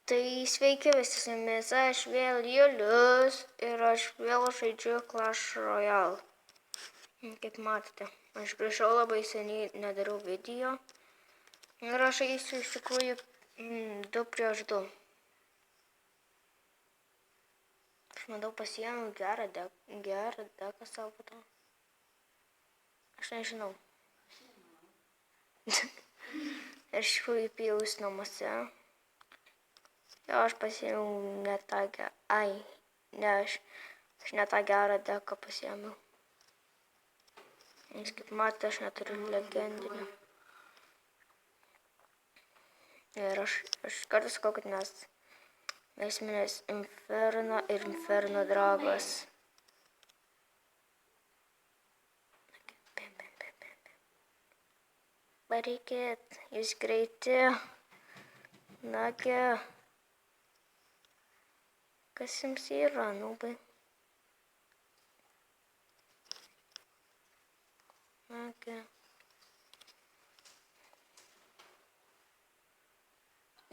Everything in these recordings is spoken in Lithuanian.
Tai sveiki visi su jumis, aš vėl Julius ir aš vėl žaidžiu Clash Royale. Kaip matote, aš grįžau labai seniai, nedariau video. Ir aš eisiu iš tikrųjų 2 prieš 2. Aš manau pasiėmiau gerą deką savo po to. Aš nežinau. Aš įpijus namuose. Jo, aš pasiėmiau ne tą gerą. Aš ne tą gerą deką pasiėmiau. Nes kaip matote, aš neturiu legendinio. Ir aš kartu sakau, kad mes esminės Inferno ir Inferno dragas. Varykit, jūs greiti. Nagi. Kas jums yra, nubai? Nagi.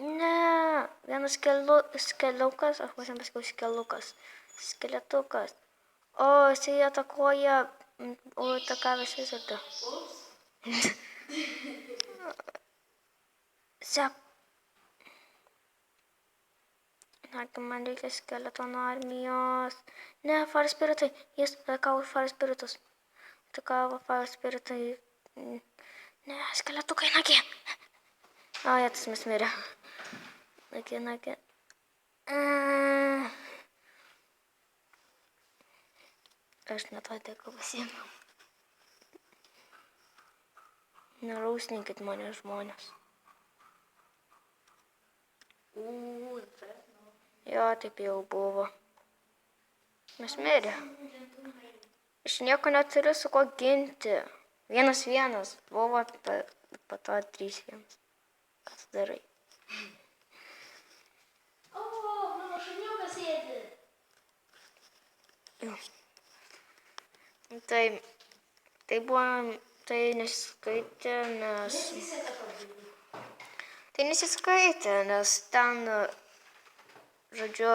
Ne, vienas skeliukas, aš pasiam pasakiau skelukas. Skeletukas. O, jisai atakuoja, atakavęs visada. Sek. Nagi, man reikia skeletono armijos. Ne, Fire Spiritai. Jis atakavo Fire Spiritus. Atakavo Fire Spiritai. Ne, skeletukai, nagi. O, jėtas mes mirė. Nagi. Aš ne tą deką pasiėmiau. Nerausninkit mane, žmonės. Jo, taip jau buvo. Mes mirė. Aš nieko neturiu su ko ginti. 1-1. Buvo po to 3-1. Ką tu darai? O, mano šuniukas sėdi. Jo. Tai nesiskaitė, nes... Tai nesiskaitė, nes ten, žodžiu...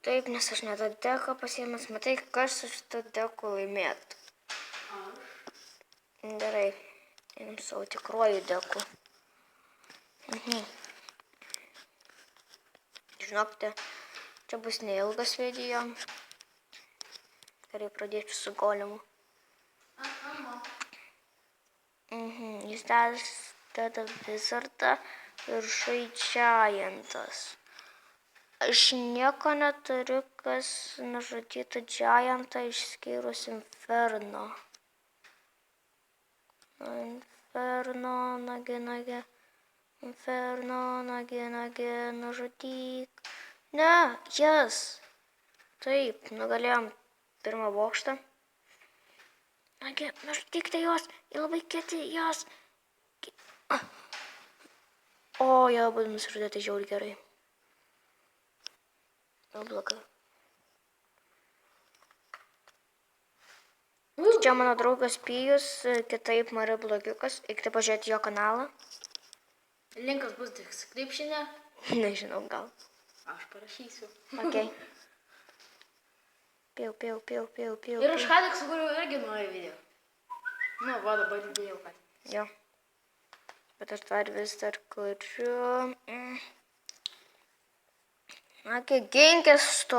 Taip, nes aš ne tą deką pasiėmęs, matai, kas su šitą deku laimėtų. Gerai, einam savo tikruoju deku. Žinokite, čia bus neilgas video. Gerai, pradėčiau su golemu. Jis deda Wizardą ir žaidžiajantas. Aš nieko neturiu, kas nužudytų Giantą išskyrus Inferno. Inferno, nagi. Inferno, nagi, nužudyk. Ne, jas. Taip, nugalėjom pirmą bokštą. Nagi, nužudykite juos, jie labai kieti jos. O, jie abu nusižudė, tai žiauriai gerai. Blogai. Čia mano draugas Pijus, kitaip Mari Blogiukas. Eikite pažiūrėti jo kanalą. Linkas bus description'e. Nežinau, gal. Aš parašysiu. Ok. Piau. Ir aš ką tik sukūriau irgi naują video. Nu, va, dabar įdėjau, kad. Jo. Bet aš vis dar kuriu. Nagi, ginkis tu.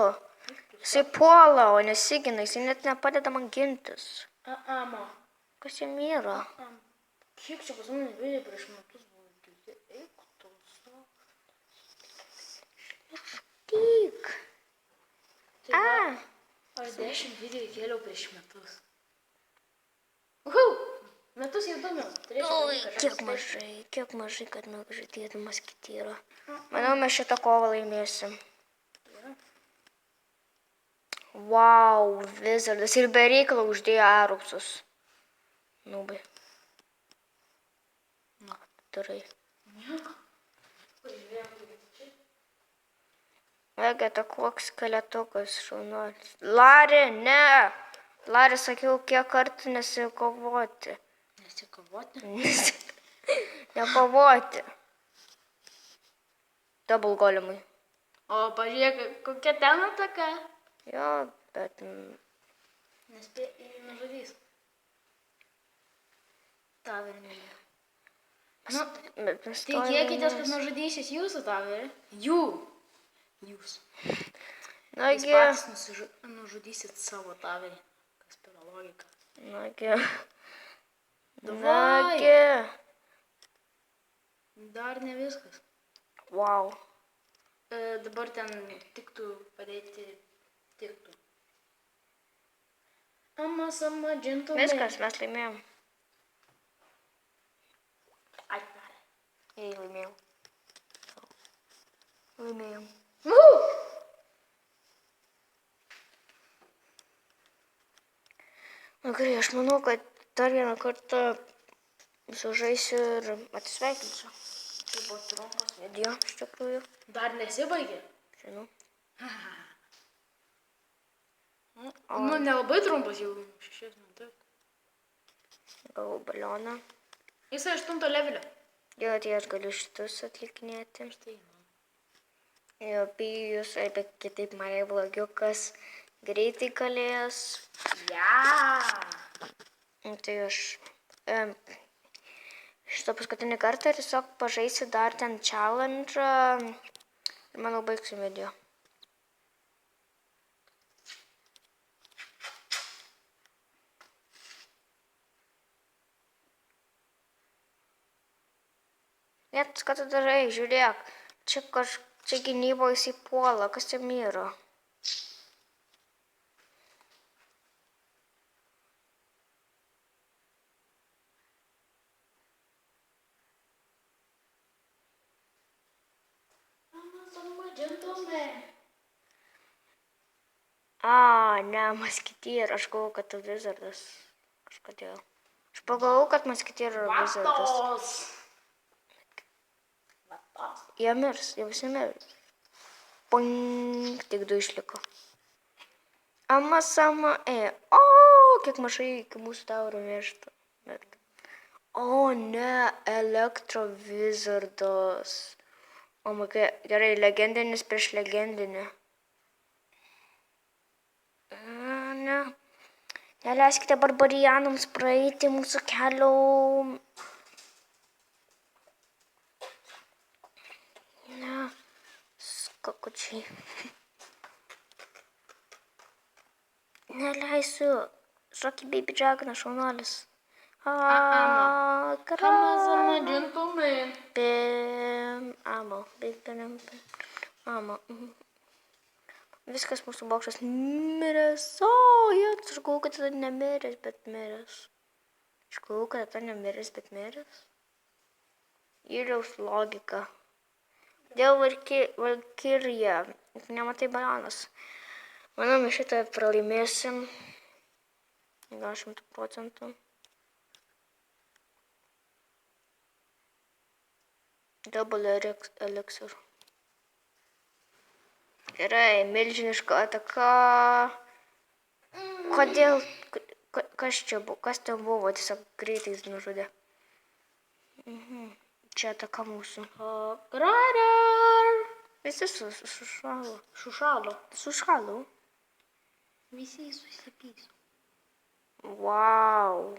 Jisai puola, o nesigina, jisai net nepadeda man gintis. Ma. Kas jam yra? Kiek čia pas mane video prieš metus buvo girdė? Eik, tu savo. Tik. Aš 10 video įkėliau prieš metus. Metus jau domiau. Oi, kiek mažai, kad nužudėdamas kiti yra. Manau, mes šitą kovą laimėsim. Wow, Wizardas ir be reikalo uždėjo Aruksus. Nubai. Na, darai. Vėgi, atakuok skeletukas, šaunuolis. Lari, ne! Lari, sakiau, kiek kartų nesikovoti. Nesikovoti? Nekovoti. Double golemai. O, pažiūrėk, kokia ten ataka. Jo, bet... Nužudys. Taverį. Nu, bet mes to tikėkitės, kad laimės. nužudysis jūsų taverį. Jūs. Jūs Nagi, patys nužudysit savo taverį. Kas per logika. nagi. Davai. Nagi. Dar ne viskas. Wow. Dabar ten tiktų padėti tiktų. Sama džentlmenai. Viskas, mes laimėjom. Atvarė. Jei, laimėjau. Laimėjom. Na gerai, aš manau, kad dar vieną kartą sužaisiu ir atsisveikinsiu. Tai buvo trumpas video, iš tikrųjų. Dar nesibaigė? Žinau. Nu, nelabai trumpas jau 6 minutės. Gavau balioną. Jis 8 levelio. Jo, tai aš galiu šitus atlikinėti. Štai. Jo, Pijus, arba kitaip Marija blogiukas, greitai galės. Ja. Tai aš šitą paskutinį kartą tiesiog pažaisiu dar ten challenge ir manau baigsiu video. Net, ką tu darai, žiūrėk, čia gynybo jisai puola, kas čia myro. Sama džentlmenai. Ne, maskityrą, aš galvoju, kad tu Wizardas. Kažkodėl. Aš pagalvoju, kad maskityrą yra Wizardas. Vatos. Jie mirs, jie visi mirs. Poink, tik 2 išliko. Sama, kiek mažai iki mūsų taurų miršta. O ne, Elektro Wizardas. O my god, gerai, legendinis prieš legendinį. Ne. Neleiskite barbarianams praeiti mūsų kelio. Ne. Skakučiai. Neleisiu. Šokį Baby Dragoną, šaunuolis. Sama džentlmenai. Amo. Viskas mūsų bokštas miręs. Aš galvoju, kad tada nemiręs, bet miręs. Įliaus logika. Dėl Valkyrija. Nematai balionas. Manau, mes šitą pralaimėsim. Gal 100%. Double elixir. Gerai, milžiniška ataka. Kodėl? Kas ten buvo? Tiesiog greitai nužudė. Čia ataka mūsų. Gradar. Visi sušalo. Sušalo. Visi susipys. Wow.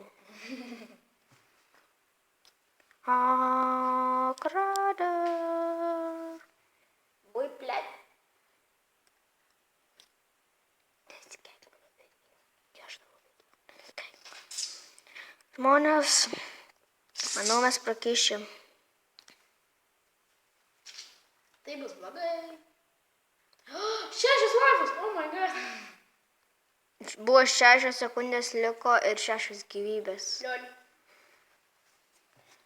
Gradar. Oi, blėt. Žmonės, manau, mes prakeišim. Tai bus blogai. 6 laivus, oh my god. Buvo 6 sekundės liko ir 6 gyvybės.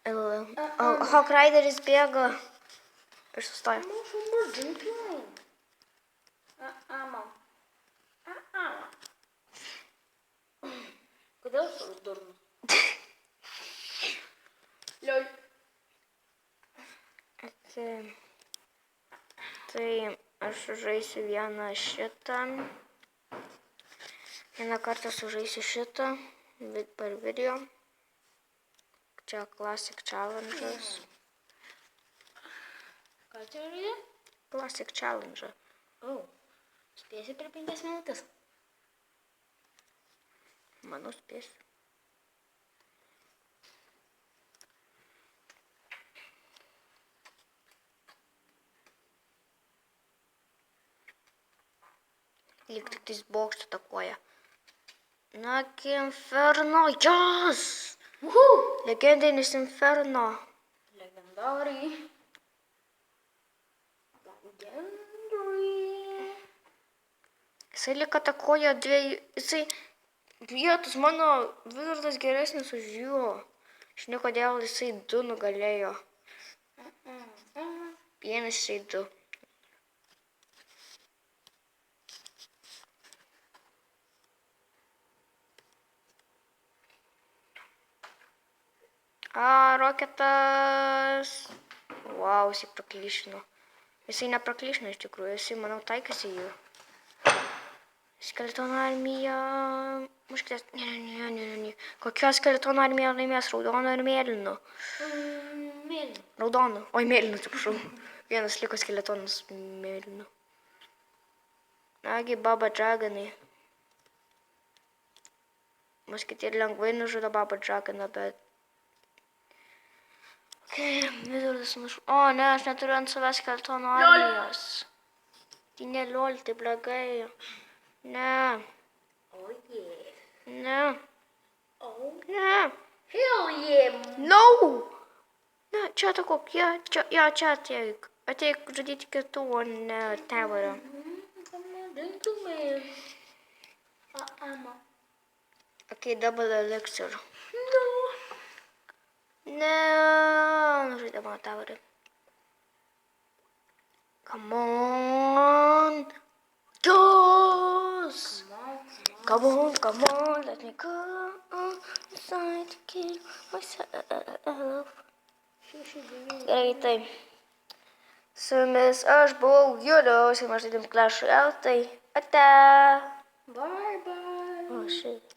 Lol. Hawk Rideris bėga ir sustoja. Kodėl su durnu? Liol. Tai aš žaisiu vieną šitą. Vieną kartą sužaisiu šitą per video. Čia Classic Challenges. Ką čia žaidė? Classic Challenge. Oh. Spėsi per 5 minutės. Manau, spėsiu. Lyg tik tais bokštų takoja. Nagi Inferno, jas! Uhu! Legendinis Inferno. Legendary. Jisai lyg atakoja dviejų, jisai vietos, mano Wizardas geresnis už jų. Žinai, kodėl jisai 2 nugalėjo. Vienas jisai 2. Roketas. Wow, jisai praklyšino. Jisai nepraklyšino iš tikrųjų, jisai, manau, taikėsi jų. Skeletono armija. Muškitės. Ne. Kokia skeletono armija laimės? Raudono ir mėlyno? Mėlyno. Raudono. Oi, mėlyno, atsiprašau. Vienas liko skeletonas mėlyno. Nagi, Baba Dragonai. Muškitieriai lengvai nužudo Baba Dragoną, bet... Wizardas nušau. O, ne, aš neturiu ant savęs skeletono armijos. Tai ne lol, tai blogai. Ne. Oh yeah. Ne. Oh. Ne. Hell yeah. No. Ne, čia atakok, čia ateik. Ateik žudyti kitų, o ne tevorą. Drink to me. Ammo. Okay, double elixir. No. Ne, nužudė mano tevorą. Come on. Yes. Come on, let me go inside to kill myself. Gerai, tai. Su jumis aš buvau Julius ir mes žaidėm Clash Royale, tai ate. Bye bye. O, shit.